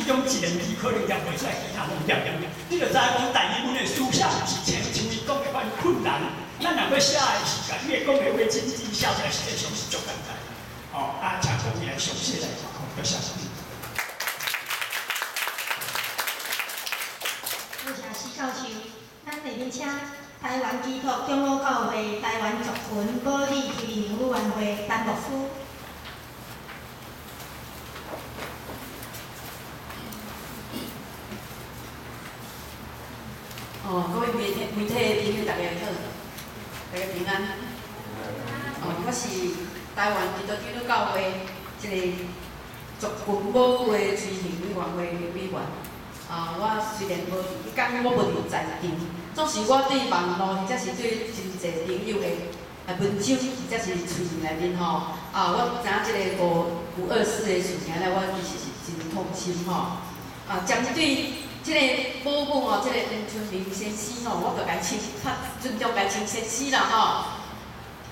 其中一年字可能念袂出来，其他拢念。你就知影讲第二本的书写是像伊讲的款困难，咱若要写的时间，你讲的话真字写出来实际上是足简单。哦，请各位来详细来看看，多谢。多谢施教授，咱下面请台湾基督长老教会台湾族群保理提名委员会陈牧师。各位媒体朋友，大家好，大家平安。我是台湾基督长老教会一个族群保护的推行委员会的委员。我虽然迄天我无伫在场，总是我对网络或者是对真侪朋友的文章或者是喙内面吼，我知影即个524的事情咧，我其实是真痛心吼。针对即个保姆吼，即个黄春明先生吼，我着甲伊称，较尊重甲伊称先生啦吼。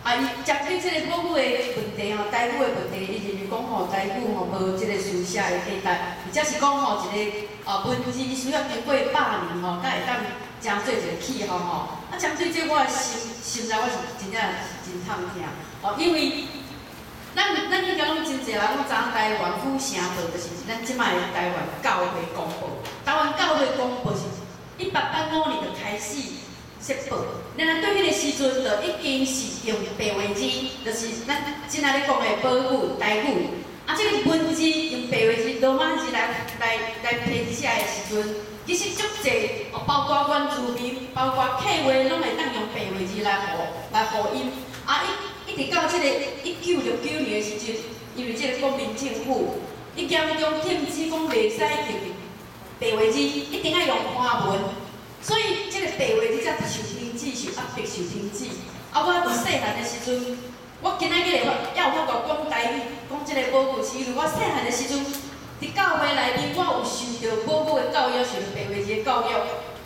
伊针对即个保姆的问题吼，台语的问题，伊认为讲吼，台语吼无即个书写的地带，或者是讲吼一个文字需要经过8年吼，才会当成做一个气候吼。针对这我的心内我是真正是真痛疼因为咱应该拢真侪人拢知影台湾府城报就是咱即摆的台湾教会公报。台湾教会公报是1885年就开始设报，咱对迄个时阵就已经是用白话字，就是咱今仔咧讲的保语台语。即个文字用白话字罗马字来编写的时阵，其实足侪包括原住民，包括客话，拢会当用白话字来互音。一直到即个1969年的时阵，因为即个国民政府，伊严重禁止讲袂使用白话字，一定要用华文，所以即个白话字才受停止，受压迫，受停止。我伫细汉的时阵，我今仔日也有法度讲台语，讲即个保姆，是因为我细汉的时阵，伫教会内面我有受到保姆的教育，受到白话字的教育。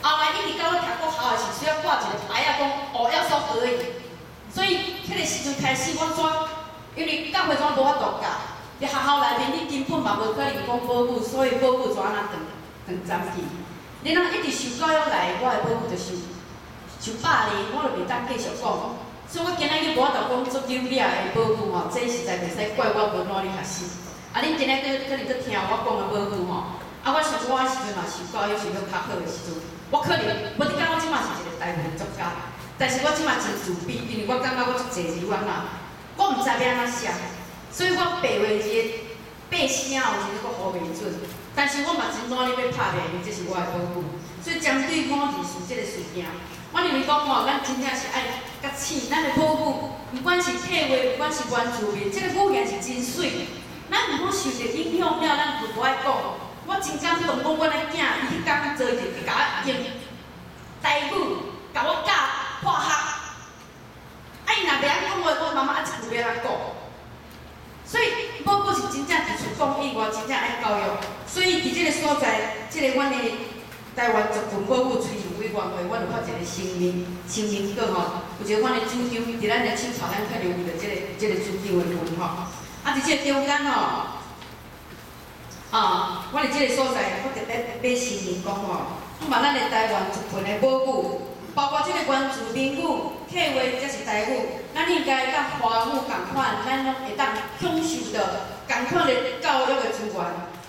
后来一直到我读国校的时，需要挂一个牌仔讲要说可以。所以，迄个时阵开始，我因为教会无法度教，伫学校内面你根本嘛无可能讲保姆，所以保姆怎啊断暂去。然后一直受教育来，我的保姆就受霸凌，我就袂当继续讲。所以我今仔日无法度讲足丢脸的保姆吼，这实在袂使怪我无努力学习。恁今仔可能搁听我讲的保姆吼，我想我的时阵嘛受教育受到较好的时阵，我可能你讲我即马是一个台湾作家。但是我即马真自卑，因为我感觉我足侪字我我毋知要安怎写，所以我白话字8声有时我学袂准。但是我嘛真努力要拍拼，因为这是我的保姆。所以针对母字数这个事件，我认为讲吼，咱真正是爱甲醒咱的保姆，不管是客话，不管是原住民，这个语言是真水。咱毋好受着影响了，咱就无爱讲。我真感动，讲我的囝，伊迄天做就甲我用台语甲我教。破学，伊若袂晓讲话，我妈妈一直袂晓讲。所以，保姆是真正提出公益，我真正爱教育。所以，伫即个所在，即个阮的台湾族群保护推行委员会，阮就发一个声明稿吼，有一个阮的主张，伫咱的手头，咱可能为了即个主张的份吼。伫即个中间吼，我伫即个所在，我特别要声明讲吼，我把咱的台湾族群的保护。包括即个原住民语、客话，才是台语，咱应该甲华语共款，咱拢会当享受到共款的教育的资源。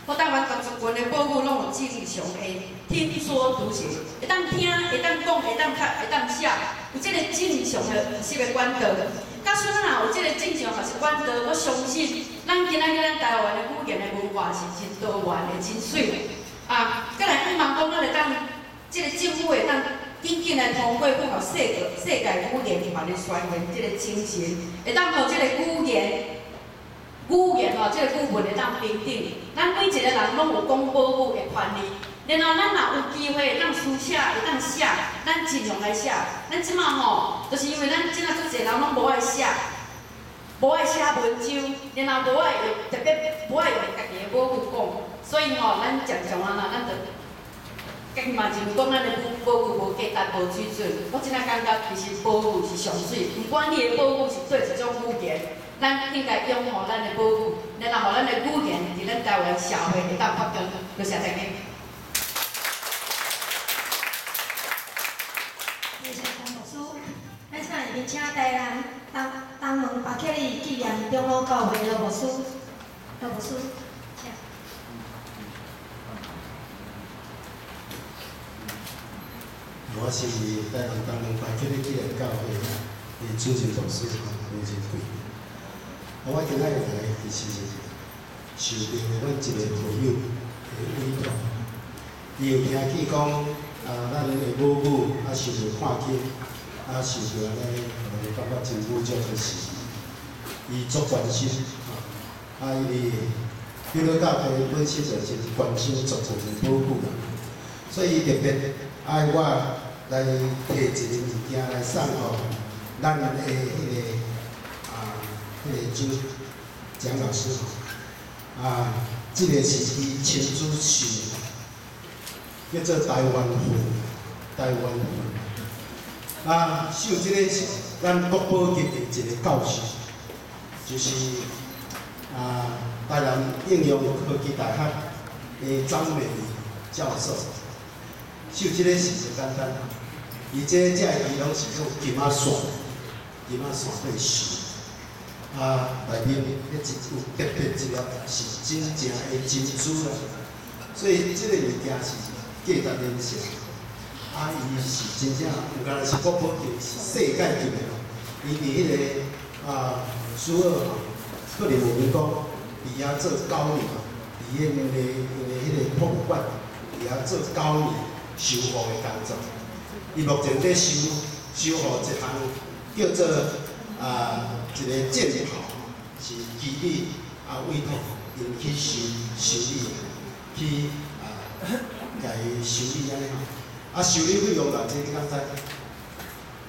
我台湾各族群的保护拢有正常的听说读写，会当听、会当讲、会当读、会当写，有即个正常的学习的管道。假使咱若有即个正常学习管道，我相信咱今仔日咱台湾的语言的文化是真多元的、真水。再来希望讲咱会当即个政府会当。紧紧来通过符合世界语言法的宣言，即个精神，会当互即个语言吼，即个语文会当平等。咱每一个人拢有讲保护的权利，然后咱若有机会会当书写，会当写，咱尽量来写。咱即马吼，就是因为咱即马足侪人拢无爱写，无爱写文章，然后无爱用特别无爱用家己的母语讲，所以吼，咱常常咱着。家己嘛认为讲咱的保育无价值、无水准，我真正感觉其实保育是上水，不管你的保育是做一种语言，咱应该拥护咱的母语，然后咱的语言伫咱台湾社会会当发展。多谢大家。谢谢陈牧师。咱现在面请台南东门巴克利纪念长老教会罗牧师，罗牧师，请。我是台南东门巴克利纪念教会的主任牧师刘仁贵。我今仔日来其实受到阮一个朋友的委托，伊有听见讲咱的母语受到看轻，受到安尼，感觉真有足个事，伊足关心因为基督教会本身就是关心族群的保护啦，所以伊特别爱我来摕一个物件来送互咱的迄个蒋老师这个是伊亲自绣的，叫做台湾魂，台湾魂。绣这个是咱国宝级的一个教授，就是台南应用科技大学的张美仪教授。绣这个是就简单，伊这伊拢是用金仔线对绣。内面迄有特别一粒是真正的珍珠啦，所以这个物件是价值连城。伊是真正有敢若是国宝级，是世界级的。伊伫迄个苏澳克里姆林宫伫遐做高年，伫因的迄个博物馆伫遐做高年修复的工作。伊目前在修复一项叫做一个剑袍，是基理委托因去修理，去甲伊修理安尼吼。修理费用偌济，你敢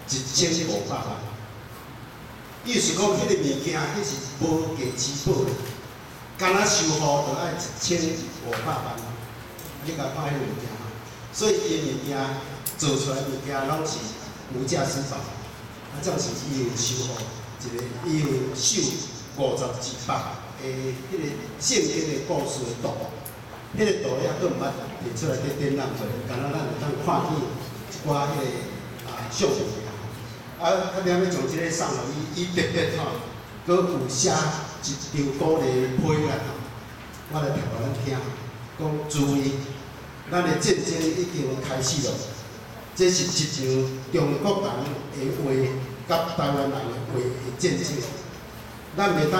知？1500万。意思讲，迄个物件迄是无价之宝，干那修复就要1500万。你甲看迄个物件吼，所以伊物件做出来物件拢是无价之宝。这样是伊有修复一个，伊有绣50几百个迄个圣经的故事的图，迄个图也佫毋捌摕出来伫展览过，敢若咱会当看见一寡迄个相片较念要从即个送互伊特别吼，佫有写一张鼓励批来吼，我来读互咱听，讲注意，咱的战争已经开始了。这是一场中国人的话甲台湾人的话的战争，咱袂当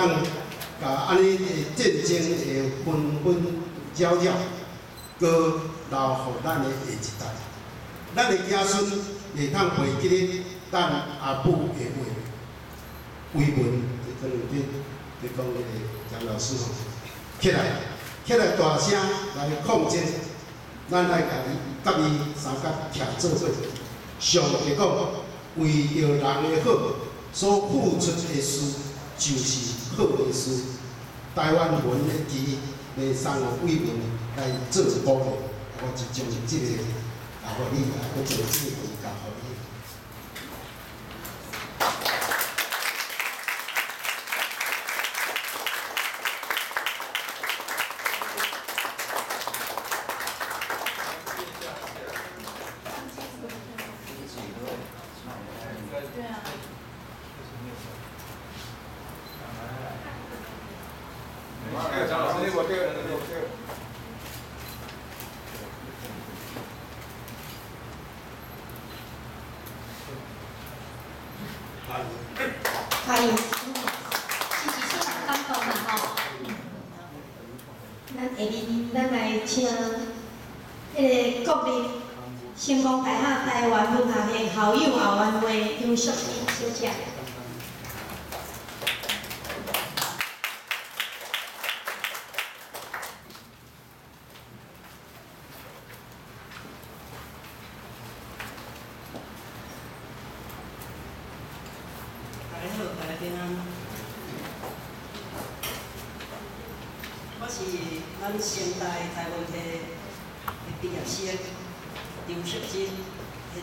甲安尼的战争的纷纷扰扰，搁留互咱的下一代。咱的子孙袂当袂记咧咱阿母的话。为文就可能就讲迄个蒋老师吼，起来大声来抗争。咱爱甲伊三甲徛做伙，上会讲为着人的好所付出的事，就是好的事。台湾文的旗来送互伟文来做鼓励，我就将这个互你，我将这个交互你。欢迎，其实是很感动啦吼。咱来请迄个国立成功大学台湾文学系校友校员会张淑萍小姐。我是咱成大台湾系的毕业生张淑珍，系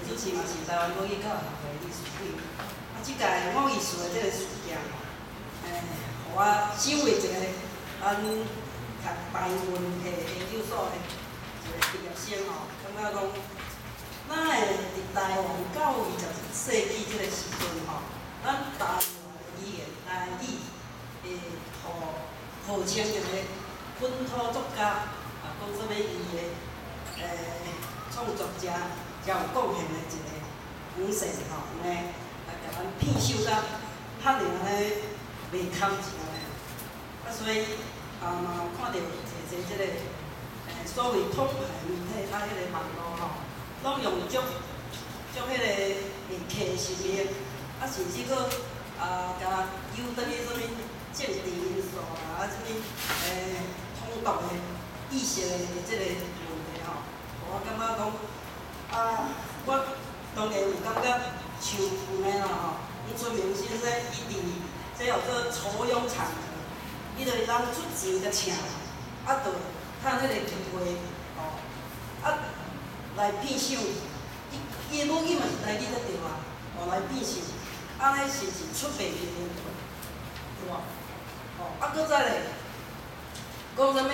主持嘛是台湾母语教育学会理事长。即届母语术的这个事件，我身为一个咱读台文系研究所的一个毕业生吼，感觉讲，咱会伫台湾到20世纪即个时阵吼，咱台湾的语言台语会号称一个本土作家，讲什么伊的创作者，才有贡献的一个黄姓吼，安尼甲咱片首甲拍了安尼袂堪一下嘞。啊，所以嘛有看到即个所谓统派媒体啊，迄个网络吼，拢用足迄个客气的，啊甚至佫甲诱导去什物政治因素啦，啊什物统独的意识的即个问题吼，我感觉讲我当然有感觉像有诶啦吼，黄春明先生伊伫即号做初勇场合，伊就是人出钱甲请，啊，就趁迄个机会吼，来变相，伊的母语嘛是台语才对啊，来变相，安尼是出卖人的，对无？搁再咧，讲啥物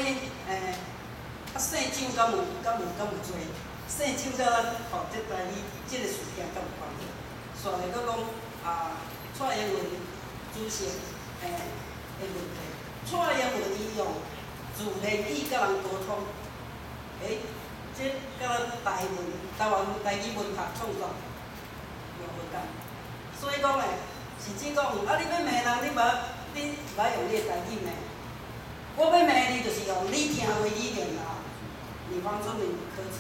姓蒋敢有做？姓蒋甲咱即台语即个事件敢有关系？煞来搁讲蔡英文主席的问题，蔡英文伊用自然语甲人沟通，即甲咱台湾台语文学创作有无共？所以讲咧，甚至讲你要骂人，你莫用你的台语骂，我要骂你就是用你听为语言啦，你方春明可耻，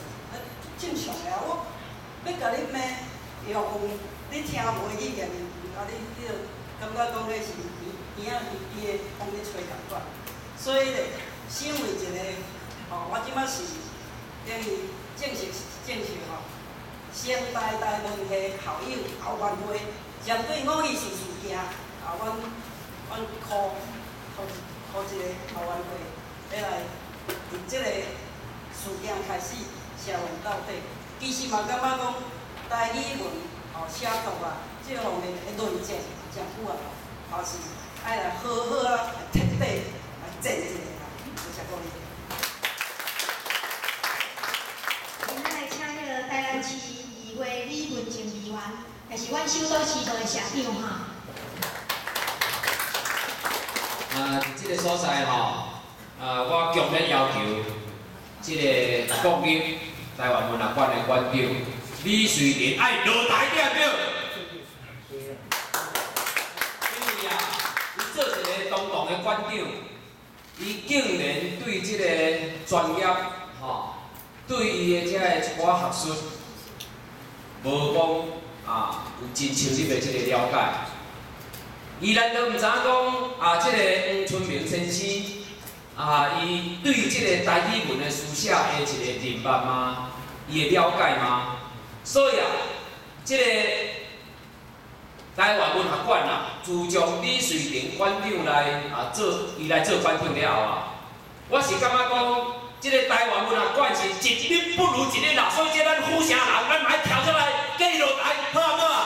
正常的啊，我要甲你骂用你听无语言，你就感觉讲迄是边仔伊的往咧吹共款，所以咧，身为一个我即摆是等于正式吼，先台文系校友校员会针对5·24事件，阮靠一个校员会要来从即个事件开始社运到底。其实嘛感觉讲台语文写作即个方面的论证真久啊，是爱来好来彻底来证一下啦，多谢各位。今仔来请迄个台南市议会李文静议员，也是阮首都市道的社长哈。伫即个所在我强烈要求即个国立台湾文学馆的馆长李瑞麟爱落台对对。因为伊做一个当堂的馆长，伊竟然对即个专业对伊的即个一寡学术，无讲有真深入的即个了解。伊难道毋知影讲即个黄春明先生伊对即个台语文的书写的一个认捌吗？伊会了解吗？所以即个台湾文学馆自从李瑞麟馆长来做馆长了后我是感觉讲，即个台湾文学馆是一日不如一日啦，所以即咱府城人，咱嘛要跳出来，继续落台，好唔好啊？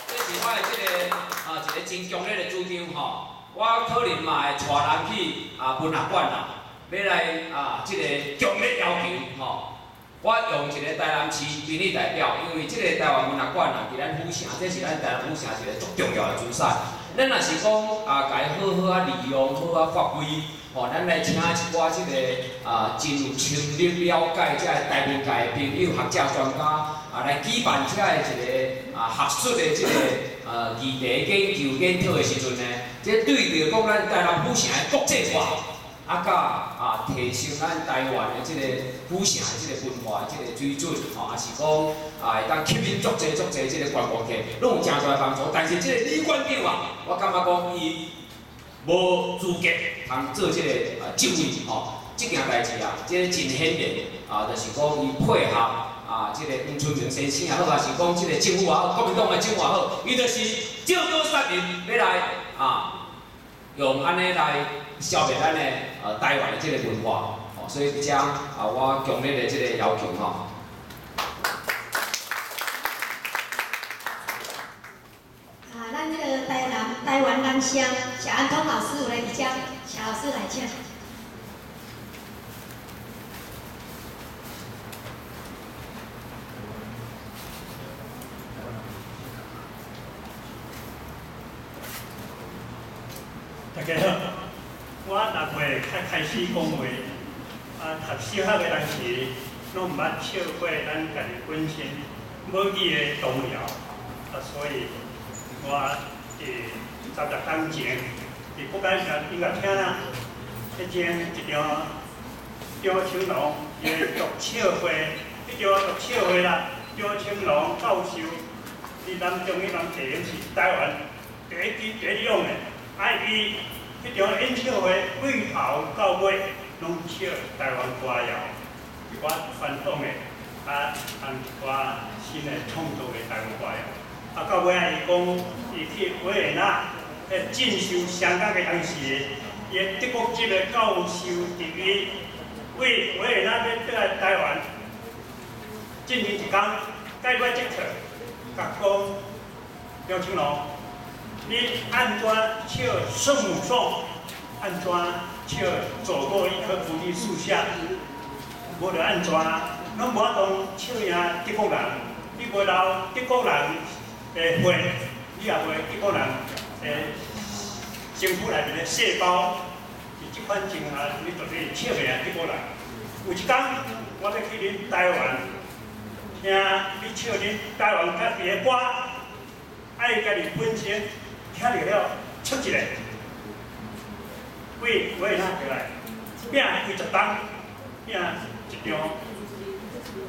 这是我的即个一个真强烈的主张吼。我可能嘛会带人去文学馆要来即个强烈要求吼。我用一个台南市民意代表，因为即个台湾文学馆伫咱府城，这是咱台南府城一个足重要的资产。咱若是讲甲伊好好利用，好好发挥，咱来请一寡即个真有深入了解即个台文界的朋友、学者、专家来举办即个一个学术的即个议题研究研讨的时阵呢，这对着讲咱台南府城的国际化。甲提升咱台湾的即个府城的即个文化的即个水准，也是讲会当吸引足侪即个观光客，拢有真大帮助。但是即个李馆长我感觉讲伊无资格通做即个政委即件代志即个真显然就是讲伊配合即个黄春明先生也好，还是讲即个政府也好，国民党的政府也好，伊就是照刀杀人，要来用安尼来消灭咱的台湾的这个文化，所以遮我强烈的这个要求咱这个台南安乡小安通老师有来一讲，小老师来讲。大家好，我6月才开始讲话，读小学的当时，拢毋捌笑过咱家己本身母语的童谣，所以我30天前，伫国家音乐厅啦，迄前一场张青龙伊的独笑会，迄场独笑会啦，张青龙教授，伫咱中医南地院是台湾第一用的。伊迄场演唱会开头到尾拢唱台湾歌谣，是我传统的按我新的创作的台湾歌谣。到尾伊讲，伊去维也纳进修香港的当时，伊德国籍的教授伫伊为维也纳要倒来台湾进行一天解决这课，甲讲梁青龙。你安怎唱圣母颂？安怎唱走过一棵菩提树下？无着安怎？拢无法度唱赢德国人，你袂留德国人的血，你也袂德国人的身躯内面的细胞，是即款情形，你绝对唱袂赢德国人。有一天，我要去恁台湾，听你唱恁台湾家己的歌，爱家己本身。听着了，出一个，为维也纳回来，拼开10档，拼一场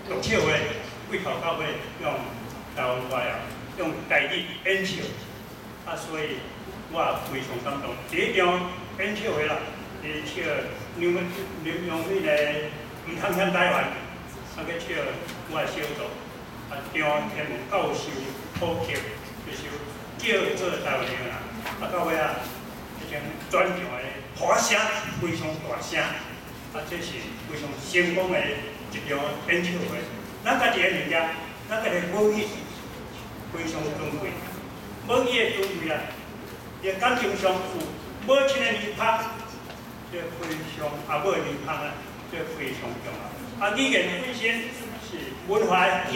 独唱会，开头到尾用台湾歌谣，用台语演唱，所以我非常感动。第一场演唱会啦，伊唱林永敏的《唔通向台湾》，去唱我的小组，张天文教授普及这首。叫做台湾人啦，到尾已经转场的花声非常大声，这是非常成功的一场演唱会。咱家己的物件，咱家己母语非常尊贵，母语的尊贵啊，伊感情上有母亲的耳香，这非常母的耳香啊，这非常重要。语言本身是文化的根，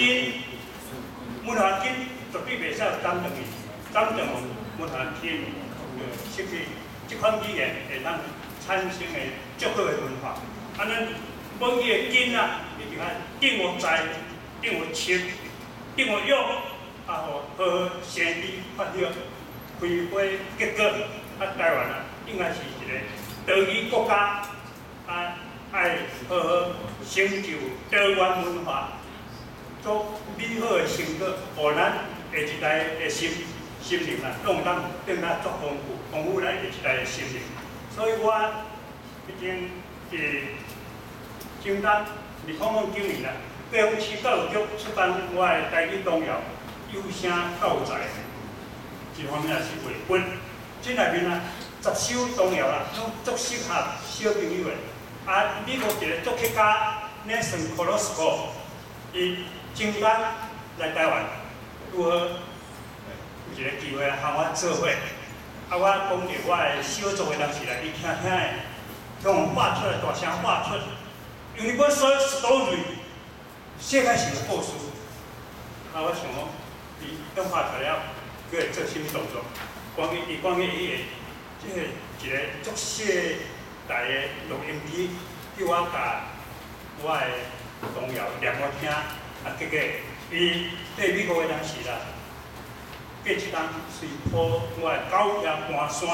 文化根绝对袂使有担当伊。咱就文化天，就失去这款语言会当产生的足好的文化。咱母语的根啊，你就看定有在，定有亲，定有用，好好生理发育，开花结果。台湾啊，应该是一个多语国家，爱好好成就多元文化，做美好的成果，互咱下一代的心灵啊，让咱更加足丰富咱下一代的心灵。所以我已经承担2009年啦，高雄市教育局出版我的台语童谣有声教材，这方面也是绘本。这内面啊，10首童谣啦，拢足适合小朋友的。美国一个作曲家 Nelson Colosco， 伊承担来台湾如何？有一个机会和我做伙，我讲着我的小组的同事来，伊听的，向画出来，大声画出 Universal Story， 世界性的故事。我想讲，伊当画出来了，佢会做什么动作？关于伊个，即个一个足小台的录音机，叫我甲我的童谣念我听，结果伊对美国的同事啦。过一冬随坡我的9叶半山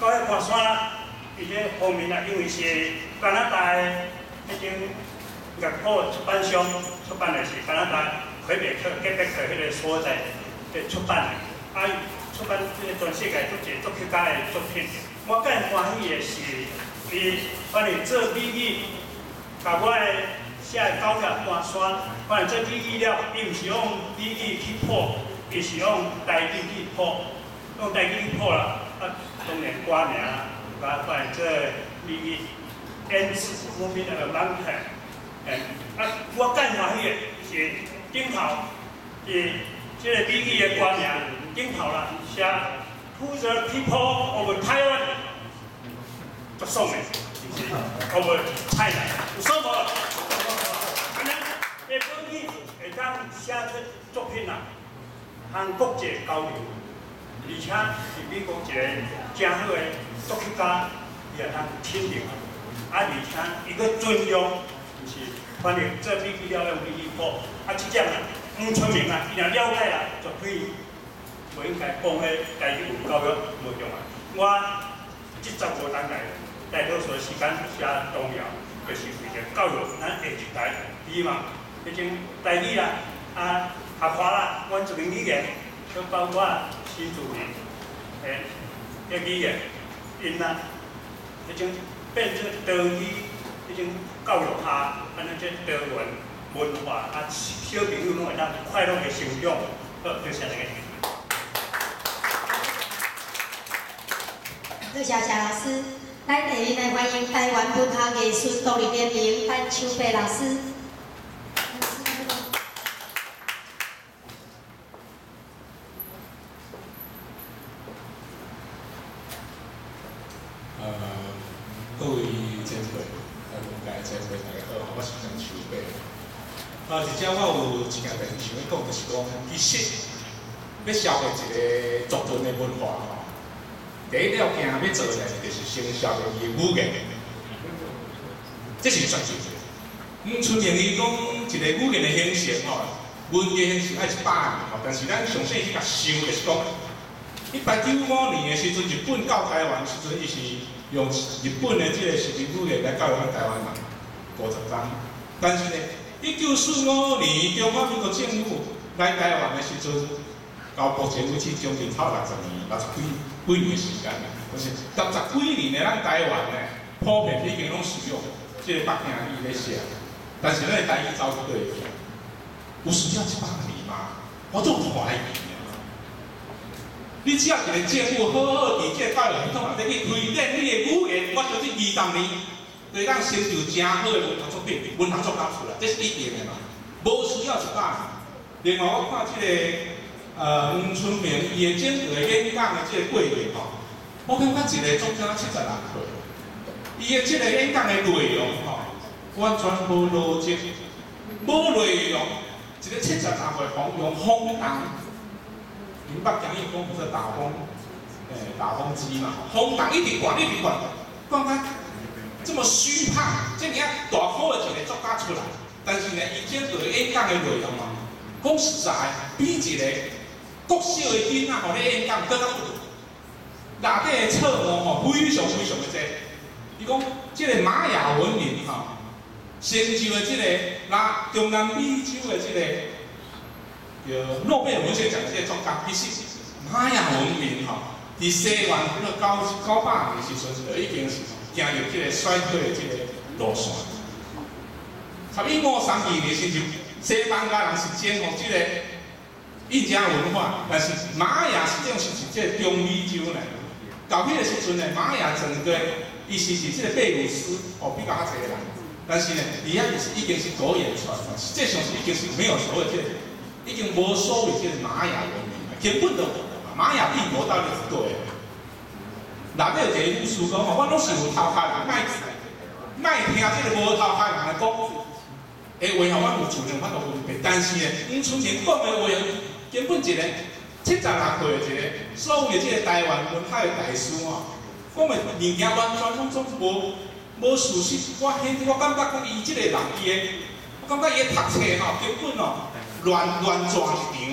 ，9叶半山，伊这方面啊，因为是加拿大的迄种乐谱出版商出版的是加拿大魁北克、魁北克迄个所在的出版的，出版这个全世界足侪作曲家的作品。我更欢喜的是，伊反正做美语，甲我的写9叶半山，反正做美语了，伊毋是用美语去谱。伊是用台语去谱，用台语去谱啦。当然歌名啦，反正做美语，Ants Moving on a Mountain。我更欢喜的是顶头，即个美语的歌名顶头啦，写 to the people of Taiwan， 就送的，就是 of China， 有什么？安尼，下本去会当写出作品啊，和国际交流，而且是美国一个真好的作曲家，伊也通亲临，而且伊个尊重，就是翻译这笔资料用笔记簿，即种啊，村民啊，伊若了解啦，绝对无应该讲迄台语文教育无用啊。我即15年来，大多数时间写童谣，就是为着教育咱下一代，希望迄种台语啦，学华啦，原住民语言，佮包括新住民诶语言，因啊，迄种变做多语，迄种教育下，安尼即多元文化小朋友拢会当快乐的成长。好，多谢大家。多谢谢老师。咱下面来欢迎台湾文学艺术独立联盟范秋白老师。各位前辈，文界前辈大家好，我是张秋白。而且我有一件代志想要讲，就是讲，其实要消费一个族群的文化吼，第一条件要做的就是先消费伊的语言，这是绝对的。村民伊讲一个语言的形成吼，文艺形成爱100年吼，但是咱上细去甲想，就是讲，1895年的时阵，日本到台湾时阵，伊是用日本的这个实名语言来教育咱台湾人50章，但是呢，1945年中华民国政府来台湾的时阵，到目前为止将近超60年，60几年的时间，就是60几年的咱台湾呢，普遍已经拢使用这个北京语来写，但是咱的台语走对，有需要100年吗？我做怀疑。你只要一个政府好好伫这个教育系统内底去推展你的语言，我相信20年，会当成就真好的文学作品、文学作品出来，这是一定的嘛。无需要100年。另外，我看这个黄春明伊的整个演讲的这个过程吼，我感觉一个作家70人岁，伊的这个演讲的内容吼，完全无逻辑，无内容，一个70人岁用荒唐。闽北讲义讲是打风机嘛，风挡一直管，讲他这么虚胖，这么大好的一个作家出来，但是呢，伊整个演讲的内容嘛，讲实在，比一个国小的囡仔吼咧演讲更加不如。内底的错误吼非常的多。伊讲这个玛雅文明吼，成就的这个中南美洲的这个。诺贝尔文学奖这个作家，其实玛雅文明吼，伫西元900年时阵就已经是行入这个衰退的这个路线。1152年时阵，西班牙人是征服这个印加文化，但是玛雅实际上是这个中美洲呢。到迄个时阵呢，玛雅整个伊是这个贝鲁斯比较侪人，但是呢，伊遐就是已经是苟延残喘，实际上是已经是没有所谓这个。已经无所谓这个玛雅文明了，根本都无嘛。玛雅帝国到底是对的？内底有一个故事讲吼，我拢是有头壳人，卖听这个无头壳人的讲的话，我有自然法度分辨。但是呢，阮村民讲的话，根本一个70来岁的一个所谓的这个台湾文化的大师吼，讲的物件完全拢总无事实。我感觉讲伊这个人我感觉伊读册吼，根本哦。乱抓一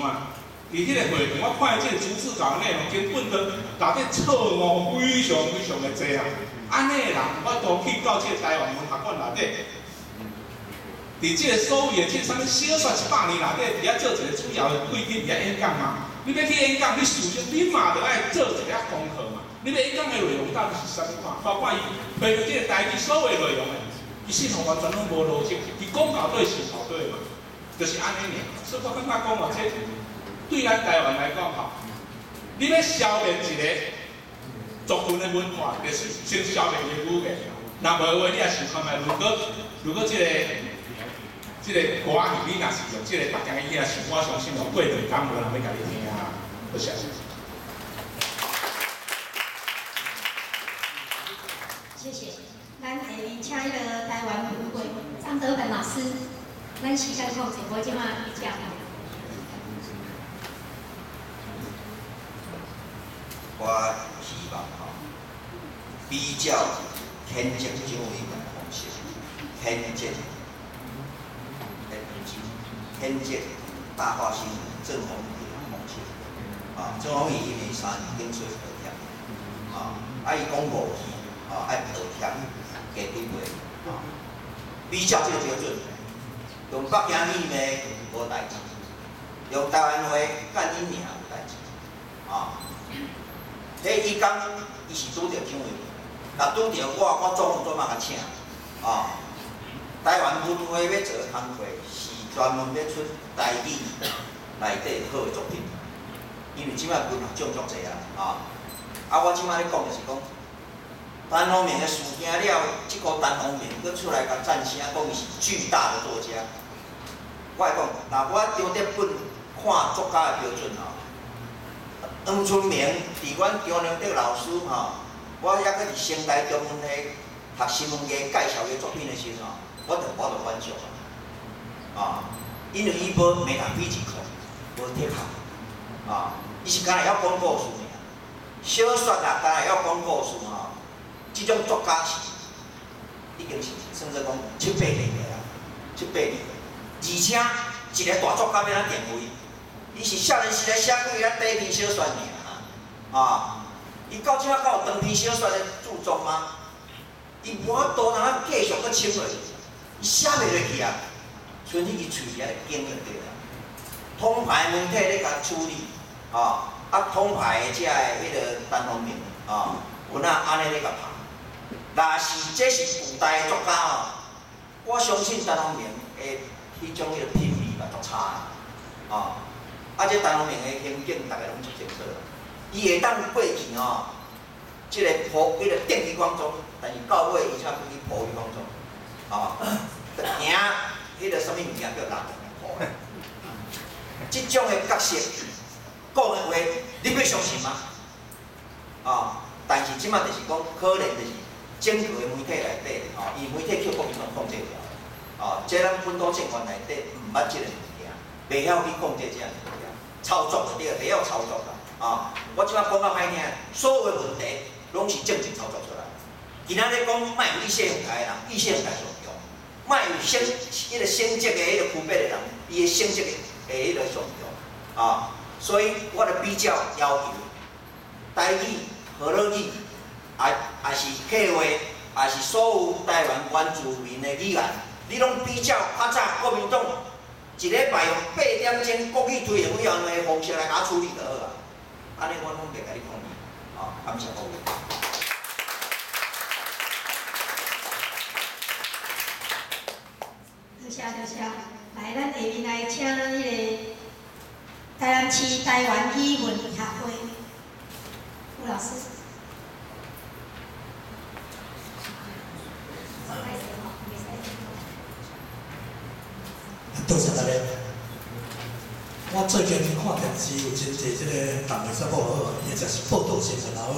场啊！伫迄个会场，我看即个逐字稿内容，根本都内底错误非常的多啊！安尼的人，我都去到即个台湾文学馆内底，伫即个所谓的即啥物小说100年内底，伫遐做一个主要的贵宾伫遐演讲嘛。你要去演讲，你事先你嘛着爱做一下功课嘛。你要演讲的内容到底是啥物款？包括伊配合即个台语所有内容的，其实吼完全拢无逻辑，伊讲到底是到底嘛。就是安尼尔，所以我感觉讲哦，这对咱台湾来讲吼，你要消灭一个族群的文化，就是先消灭伊的语言。若无话，你也想看卖，如果这个歌曲，你若是用这个北京语来唱，我相信哦，过段时间无人要甲你听啊。多谢。谢谢。咱下面请迄个台湾文会张德本老师，咱时间控制，无即马伊讲。我希望比较天津政委员方式，天津大化新郑鸿仪的方式。郑鸿仪因为3年经水学忝，伊讲5句，爱学忝加对话，比较这个标准，用北京语呢无代志，用台湾话干你娘有代志，伊讲伊是拄着蒋委员，若拄着我做嘛甲请，台湾文化要做工会是专门要出台语内底好的作品，因为即摆文学奖足济我即摆咧讲就是讲，陈鸿明的事件了，即个陈鸿明佮出来甲赞声，讲伊是巨大的作家。我会讲，若我张德本看作家的标准黄春明伫阮张良德老师我还搁伫成大中文系读新闻系介绍伊作品的时阵我就反笑因为伊无媒体笔记课，无贴卡伊是干来要讲故事尔，小说敢来要讲故事即种作家是已经是算做讲7、8年的啦，而且一个大作家要咱定位。伊是少年时代写过咱第一篇小说尔伊到即仔有长篇小说的著作吗？伊无法度通继续搁深落去，伊写袂落去所以伊喙也会紧就对啦。通牌媒体咧甲处理通牌的遮个迄个陈鸿明有安尼咧甲拍。若是这是古代的作家我相信陈鸿明的迄种迄个品味嘛足差这陈鸿明的行径，大家拢足清楚。伊会当过去即个迄个电击光中，但是到尾伊才去破于光中行迄个什么物件叫人破。即种的角色讲的话，你要相信吗？但是即摆就是讲，可能就是整个的媒体内底伊媒体叫国民党控制掉这咱本土政权内底毋捌即个物件，袂晓去控制即个物件。操作就对，袂晓操作我即摆讲较歹听，所有的问题拢是政治操作出来。今仔日讲，莫有意识形态的人，意识形态上强；莫有迄个升级的迄个区别的人，伊的升级的迄个上强所以我的比较要求，台语、河洛语，也是客话，也是所有台湾原住民的语言，你拢比较较早国民党。一礼拜用8点钟国语推行委员会的方式来甲处理就好安尼我拢袂甲你抗议感谢各位。多谢。来，咱下面来请咱迄个台南市台湾语文协会吴老师。多谢大家。我最近看电视有真侪即个人的节目好，或者是报道新闻也好，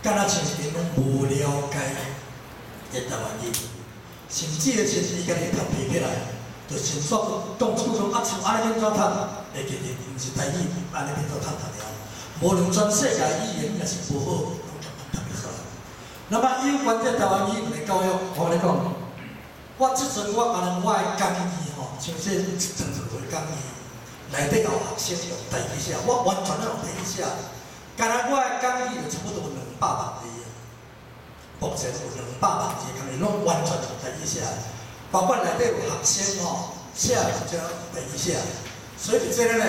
敢若像是因拢无了解台湾语，甚至个像是伊家己读批起来，就先说讲出像像安尼变怎读，会记得毋是台语，安尼变怎读了。无论全世界语言也是无好，拢读袂出来。那么有关这台湾语文的教育，我跟你讲。我即阵我安尼我的讲义像说一张回讲义，内底有学生用台语写，我完全用台语写。干那我的讲义就差不多有200万字目前有200万字，可能拢完全用台语写，包括内底有学生写就只台语写，所以即个呢，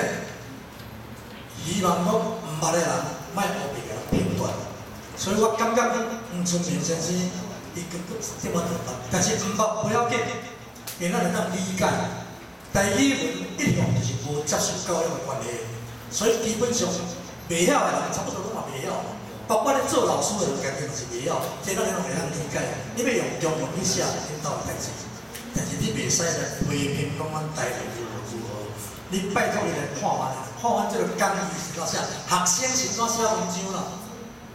希望讲毋捌的人莫胡别个人评断。所以我感觉黄春明先生。伊根本这么难，但是毋捌不要紧，因咱会当理解。台语文一向就是无接受教育的关系，所以基本上袂晓的人差不多拢嘛袂晓，包括咧做老师的人，家己嘛是袂晓，这咱拢会当理解。你要用中文去写领导的代志，但是你袂使来批评讲阮台语如何。你拜托你来看完这个讲义是怎写，学生是怎写文章啦，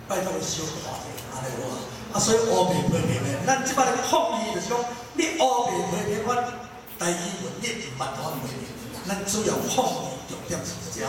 拜托你小看者，安尼好。所以乌白批评的，咱即摆咧抗议就是讲，你乌白批评阮台语文，你毋捌我批评，咱主要抗议重点是遮。